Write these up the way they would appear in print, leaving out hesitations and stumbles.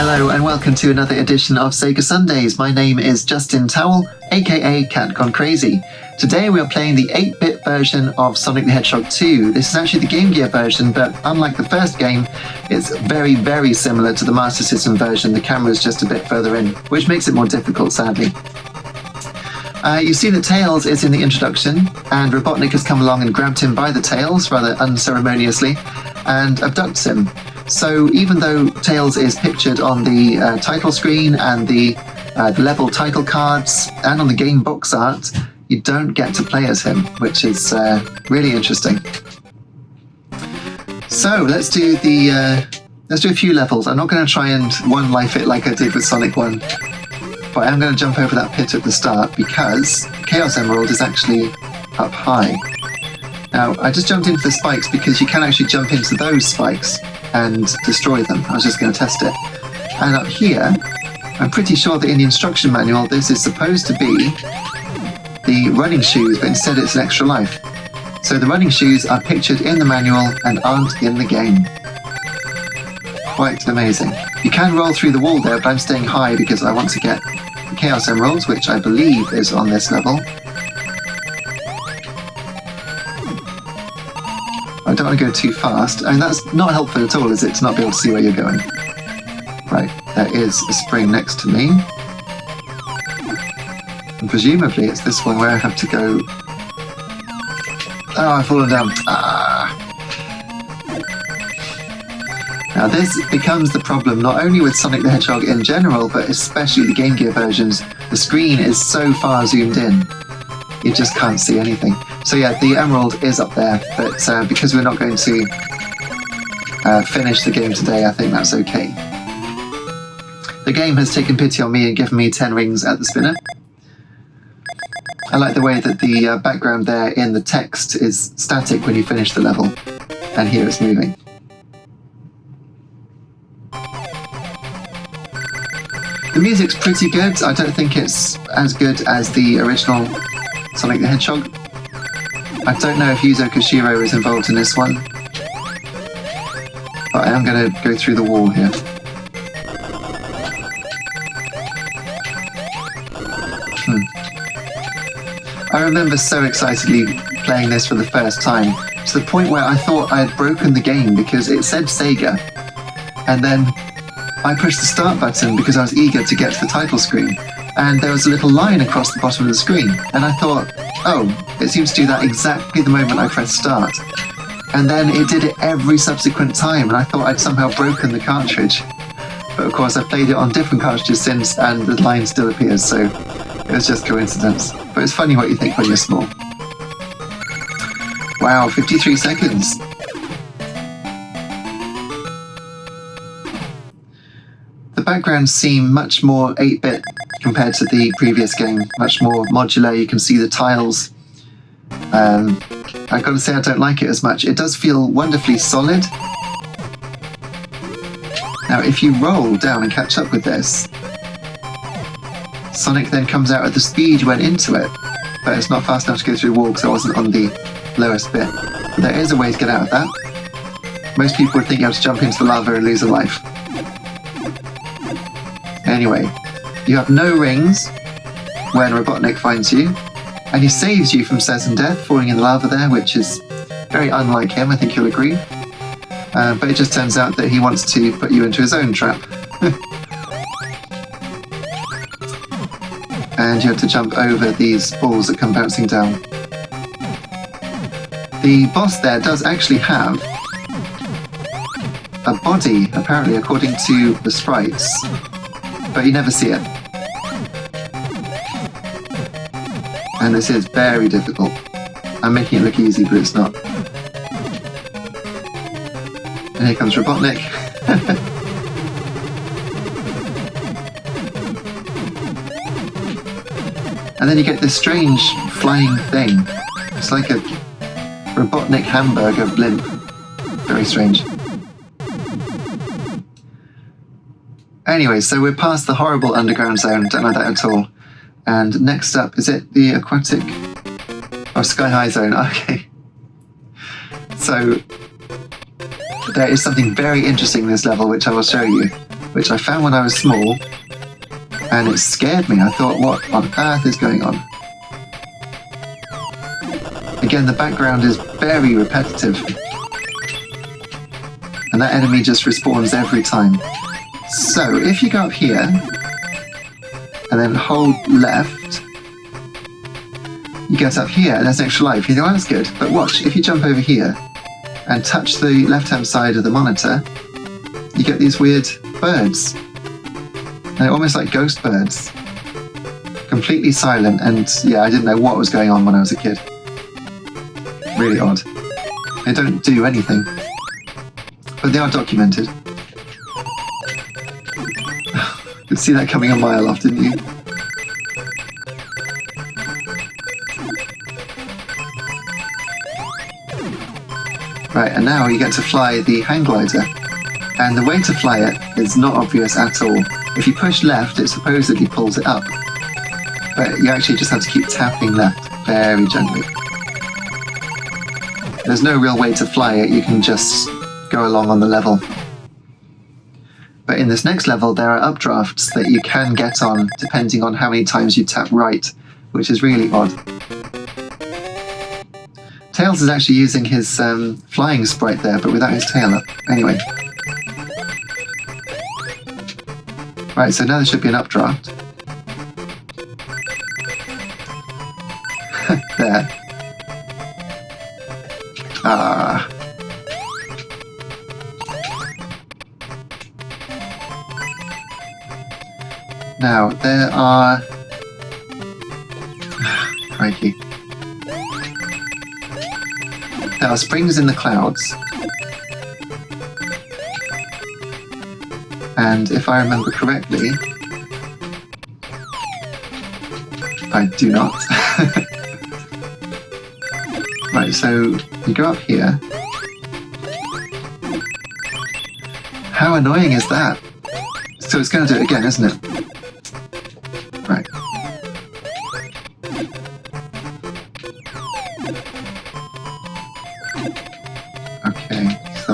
Hello and welcome to another edition of Sega Sundays. My name is Justin Towell, aka Cat Gone Crazy. Today we are playing the 8-bit version of Sonic the Hedgehog 2. This is actually the Game Gear version, but unlike the first game, it's very, very similar to the Master System version. The camera is just a bit further in, which makes it more difficult, sadly. You see that Tails is in the introduction, and Robotnik has come along and grabbed him by the tails, rather unceremoniously, and abducts him. So even though Tails is pictured on the title screen and the level title cards and on the game box art, you don't get to play as him, which is really interesting. So let's do a few levels. I'm not going to try and one-life it like I did with Sonic 1. But I'm going to jump over that pit at the start because Chaos Emerald is actually up high. Now, I just jumped into the spikes because you can actually jump into those spikes and destroy them. I was just going to test it. And up here, I'm pretty sure that in the instruction manual this is supposed to be the running shoes, but instead it's an extra life. So the running shoes are pictured in the manual and aren't in the game. Quite amazing. You can roll through the wall there, but I'm staying high because I want to get the Chaos Emeralds, which I believe is on this level. I don't want to go too fast. I mean, that's not helpful at all, is it, to not be able to see where you're going? Right, there is a spring next to me. And presumably it's this one where I have to go... Oh, I've fallen down. Now this becomes the problem not only with Sonic the Hedgehog in general, but especially the Game Gear versions. The screen is so far zoomed in, you just can't see anything. So yeah, the Emerald is up there, but because we're not going to finish the game today, I think that's okay. The game has taken pity on me and given me 10 rings at the spinner. I like the way that the background there in the text is static when you finish the level, and here it's moving. The music's pretty good. I don't think it's as good as the original Sonic the Hedgehog. I don't know if Yuzo Koshiro is involved in this one, but I am going to go through the wall here. I remember so excitedly playing this for the first time, to the point where I thought I had broken the game because it said Sega, and then I pushed the start button because I was eager to get to the title screen, and there was a little line across the bottom of the screen, and I thought, oh, it seems to do that exactly the moment I press start. And then it did it every subsequent time, and I thought I'd somehow broken the cartridge. But of course I've played it on different cartridges since, and the line still appears, so it was just coincidence. But it's funny what you think when you're small. Wow, 53 seconds. The backgrounds seem much more 8-bit compared to the previous game, much more modular. You can see the tiles. I've got to say I don't like it as much. It does feel wonderfully solid. Now if you roll down and catch up with this, Sonic then comes out at the speed you went into it, but it's not fast enough to go through the wall because I wasn't on the lowest bit. But there is a way to get out of that. Most people would think you have to jump into the lava and lose a life. Anyway, you have no rings when Robotnik finds you, and he saves you from certain death, falling in the lava there, which is very unlike him, I think you'll agree. But it just turns out that he wants to put you into his own trap. And you have to jump over these balls that come bouncing down. The boss there does actually have a body, apparently, according to the sprites, but you never see it. And this is very difficult. I'm making it look easy, but it's not. And here comes Robotnik. And then you get this strange flying thing. It's like a Robotnik hamburger blimp. Very strange. Anyway, so we're past the horrible underground zone. Don't like that at all. And next up, is it the aquatic... Oh, Sky High Zone. Okay. So there is something very interesting in this level, which I will show you. which I found when I was small, and it scared me. I thought, what on earth is going on? Again, the background is very repetitive, and that enemy just respawns every time. So if you go up here and then hold left, you get up here and there's an extra life. You think, oh, that's good. But watch, if you jump over here and touch the left-hand side of the monitor, you get these weird birds. They're almost like ghost birds. Completely silent, and yeah, I didn't know what was going on when I was a kid. Really odd. They don't do anything. But they are documented. You could see that coming a mile off, didn't you? Right, and now you get to fly the hang glider. And the way to fly it is not obvious at all. If you push left, it supposedly pulls it up. But you actually just have to keep tapping left very gently. There's no real way to fly it, you can just go along on the level. But in this next level, there are updrafts that you can get on depending on how many times you tap right, which is really odd. Tails is actually using his flying sprite there, but without his tail up. Anyway. Right, so now there should be an updraft. There. Ah. Now, there are... Crikey. There are springs in the clouds. And if I remember correctly... I do not. Right, so you go up here. How annoying is that? So it's going to do it again, isn't it? Right. Okay, so...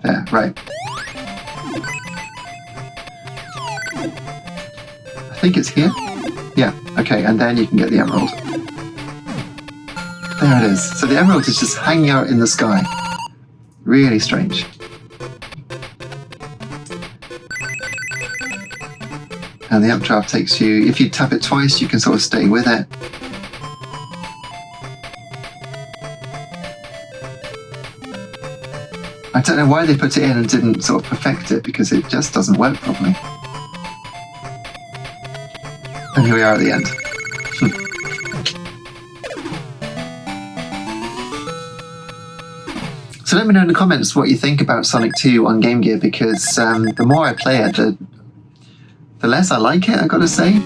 There, right. I think it's here. Yeah, okay, and then you can get the emerald. There it is. So the emerald is just hanging out in the sky. Really strange. And the updraft takes you, if you tap it twice, you can sort of stay with it. I don't know why they put it in and didn't sort of perfect it, because it just doesn't work properly. And here we are at the end. So let me know in the comments what you think about Sonic 2 on Game Gear, because the more I play it, the less I like it, I've got to say.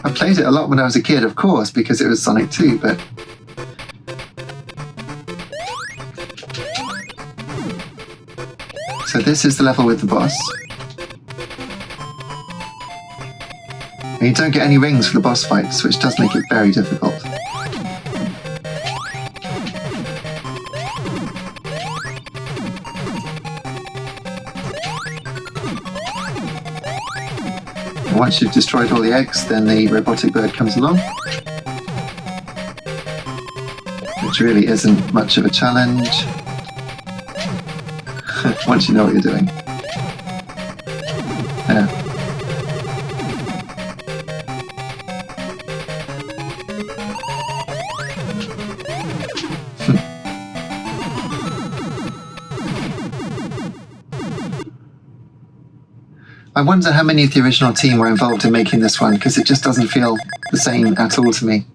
I played it a lot when I was a kid, of course, because it was Sonic 2, but... So this is the level with the boss. And you don't get any rings for the boss fights, which does make it very difficult. Once you've destroyed all the eggs, then the robotic bird comes along. Which really isn't much of a challenge. Once you know what you're doing. Yeah. I wonder how many of the original team were involved in making this one, because it just doesn't feel the same at all to me.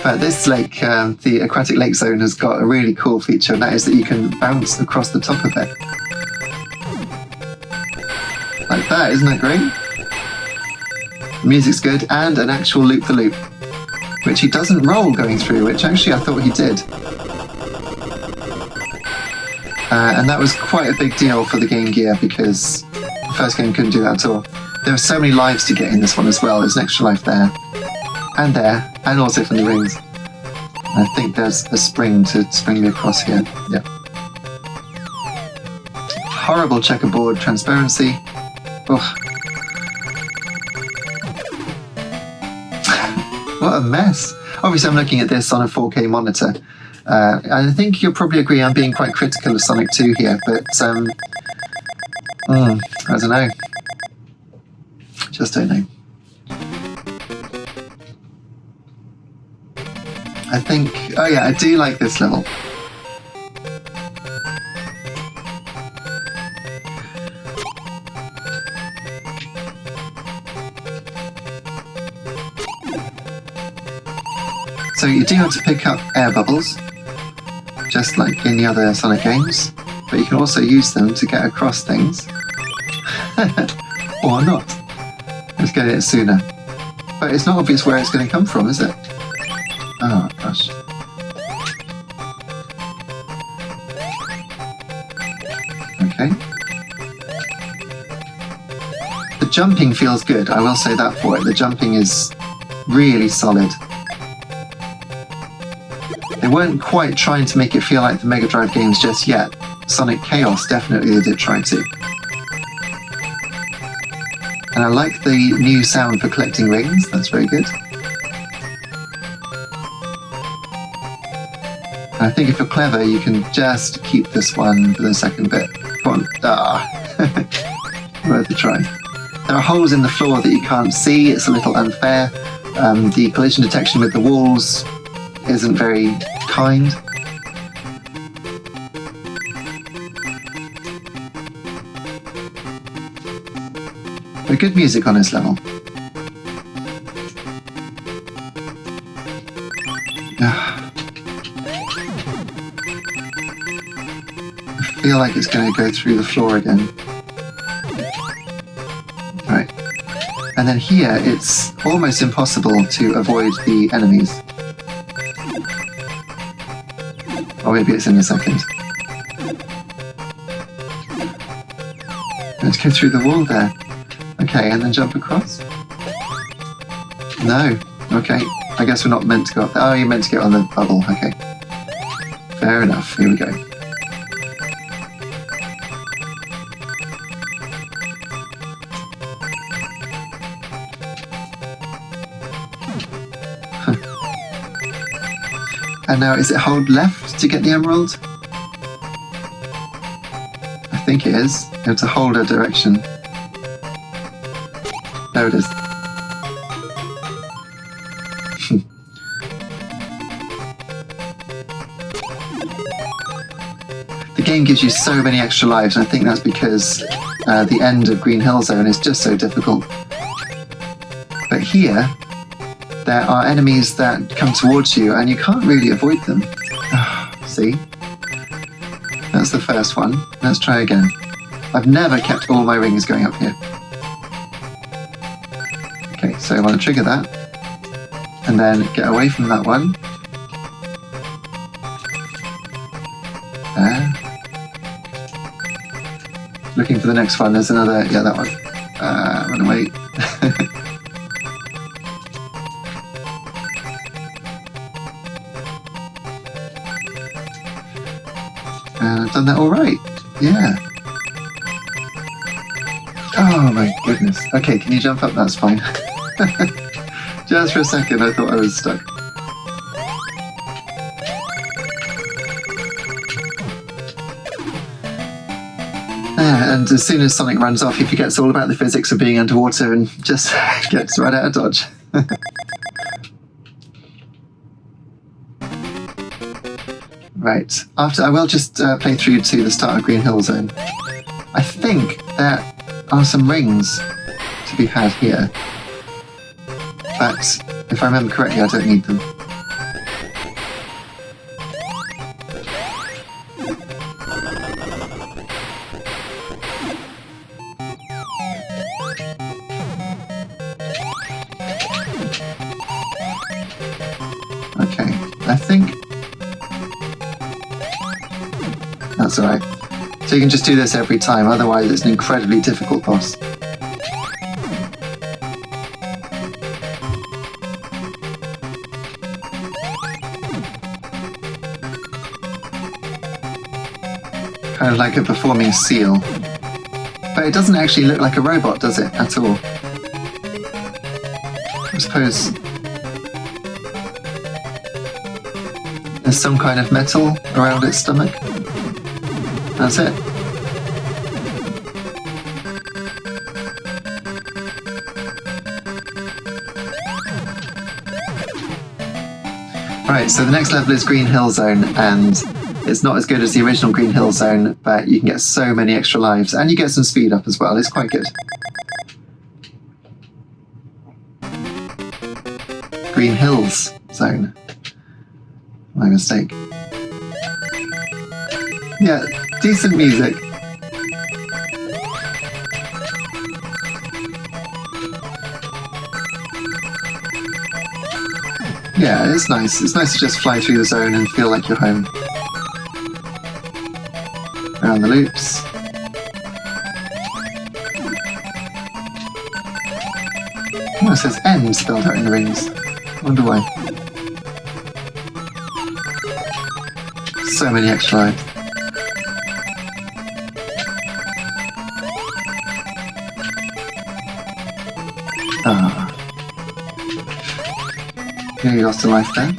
But this lake, the Aquatic Lake zone, has got a really cool feature, and that is that you can bounce across the top of it. Like that, isn't that great? The music's good, and an actual loop-the-loop, which he doesn't roll going through, which actually I thought he did. And that was quite a big deal for the Game Gear, because the first game couldn't do that at all. There are so many lives to get in this one as well. There's an extra life there, and also from the rings. I think there's a spring to spring me across here. Yep. Horrible checkerboard transparency. Ugh. What a mess. Obviously, I'm looking at this on a 4K monitor. I think you'll probably agree I'm being quite critical of Sonic 2 here, but I don't know. Just don't know. I think, oh yeah, I do like this level. So you do have to pick up air bubbles, just like in the other Sonic games, but you can also use them to get across things. Or not. Let's get it sooner. But it's not obvious where it's going to come from, is it? Oh gosh. Okay. The jumping feels good, I will say that for it. The jumping is really solid. They weren't quite trying to make it feel like the Mega Drive games just yet. Sonic Chaos, definitely they did try to. And I like the new sound for collecting rings, that's very good. And I think if you're clever, you can just keep this one for the second bit. Come on. Worth a try. There are holes in the floor that you can't see, it's a little unfair. The collision detection with the walls isn't very kind. But good music on this level. I feel like it's going to go through the floor again. Right. And then here it's almost impossible to avoid the enemies. Or maybe it's in a second. Let's go through the wall there. Okay, and then jump across? No. Okay. I guess we're not meant to go up there. Oh, you're meant to get on the bubble. Okay. Fair enough. Here we go. And now, is it hold left to get the emerald? I think it is. You have to hold a direction. There it is. The game gives you so many extra lives, and I think that's because the end of Green Hill Zone is just so difficult. But here, there are enemies that come towards you, and you can't really avoid them. See? That's the first one. Let's try again. I've never kept all my rings going up here. Okay, so I want to trigger that, and then get away from that one. There. Looking for the next one, there's another, yeah, that one. Run away. And I've done that all right. Yeah. Oh my goodness. Okay, can you jump up? That's fine. Just for a second, I thought I was stuck. And as soon as Sonic runs off, he forgets all about the physics of being underwater and just gets right out of dodge. Right. After, I will just play through to the start of Green Hill Zone. I think there are some rings to be had here, but if I remember correctly, I don't need them. Okay, I think that's alright. So you can just do this every time, otherwise it's an incredibly difficult boss. Kind of like a performing seal. But it doesn't actually look like a robot, does it, at all? I suppose there's some kind of metal around its stomach. That's it. Right, so the next level is Green Hill Zone, and it's not as good as the original Green Hill Zone, but you can get so many extra lives, and you get some speed up as well. It's quite good. Green Hills Zone. My mistake. Yeah, decent music. Yeah, it's nice. It's nice to just fly through the zone and feel like you're home. Around the loops. Oh, it says M spelled out in the rings. Wonder why. So many extra lives. Ah. Yeah, you lost a life there.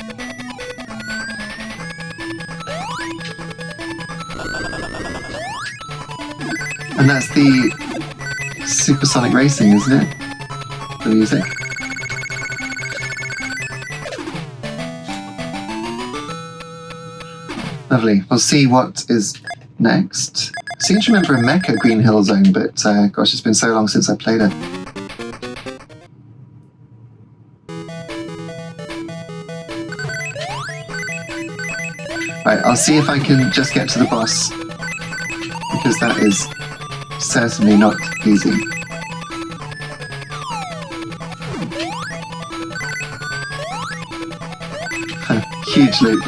And that's the supersonic racing, isn't it? The music. Lovely. We'll see what is next. I seem to remember a Mecha Green Hill Zone, but gosh, it's been so long since I played it. Right, I'll see if I can just get to the boss, because that is certainly not easy. Huge loop.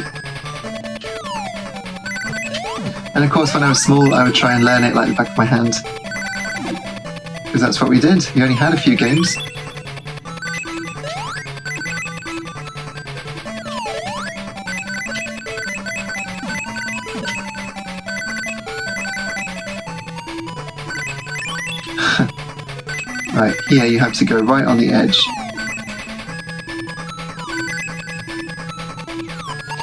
And of course, when I was small, I would try and learn it like the back of my hand, because that's what we did. We only had a few games. Right, here you have to go right on the edge.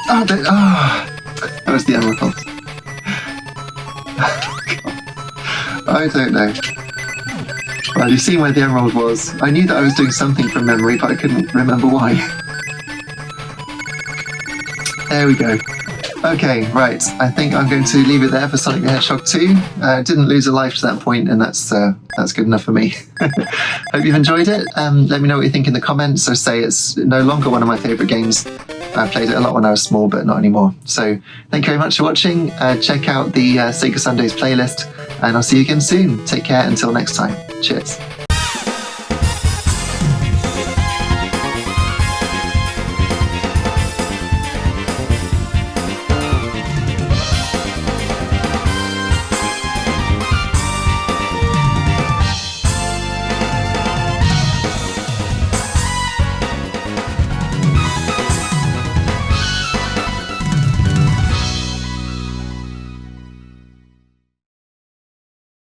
Oh, that was the emerald. I don't know. Well, you've seen where the emerald was. I knew that I was doing something from memory, but I couldn't remember why. There we go. Okay, right. I think I'm going to leave it there for Sonic the Hedgehog 2. Didn't lose a life to that point, and that's good enough for me. Hope you've enjoyed it. Let me know what you think in the comments, or say it's no longer one of my favourite games. I played it a lot when I was small, but not anymore. So thank you very much for watching. Check out the Sega Sundays playlist, and I'll see you again soon. Take care until next time. Cheers.